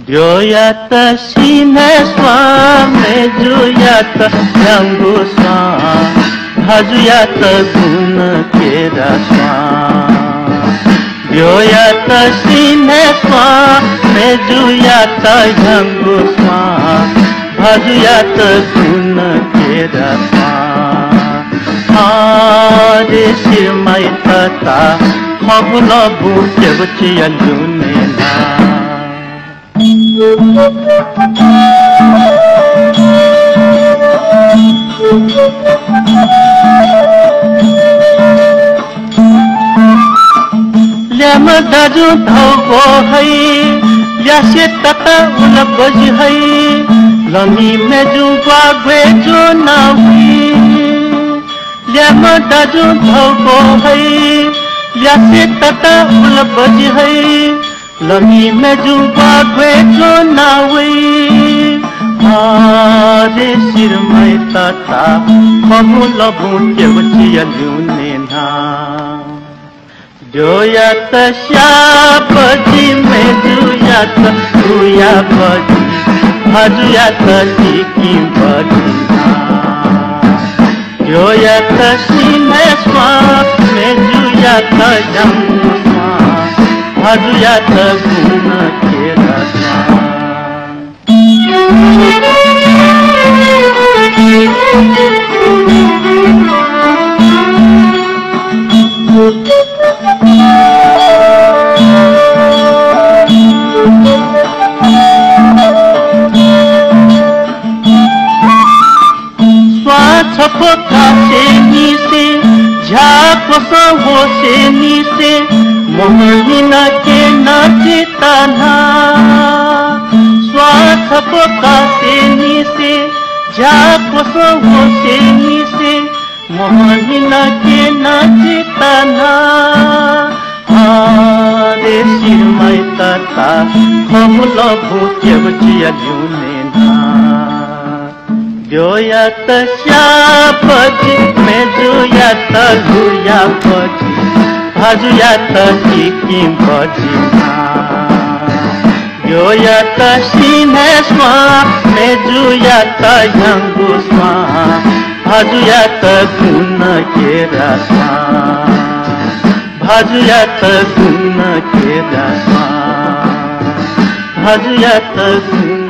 Dyoyata sinha swame Dyoyata yangu swa Bhajuyata guna kera swa Dyoyata sinha swame Dyoyata yangu swa Bhajuyata guna kera swa Hare shirmai tata Khagula bhutya bachya lunena ल्यामा दाजु धौको है यासे तता उल बज है लमी मेजु बागवे जो नावी ल्यामा दाजु धौको है यासे तता उल बज है लमी मेजु बागवे जो नावी हारे शिरमै तता खगुल भुट्य बचिया ल्युनेना Dyoyata syapaji meduyata Uya baji Bhajuyata jikim bajina Dyoyata sinha swa Meduyata yangu swa Bhajuyata guna kera swa छपका से नीसे झापस हो से नीसे मोहनिना के नाचिताना छपका से नीसे झापस हो से नीसे मोहनिना के नाचिताना हारे शिरमै तता खगुल भुट्य बचिया ल्युनेना Dyoyata syapaji meduyata luya baji Bhajuyata jikim bajina Dyoyata sinha swa meduyata yangu swa Bhajuyata guna kera swa Bhajuyata guna kera swa Bhajuyata guna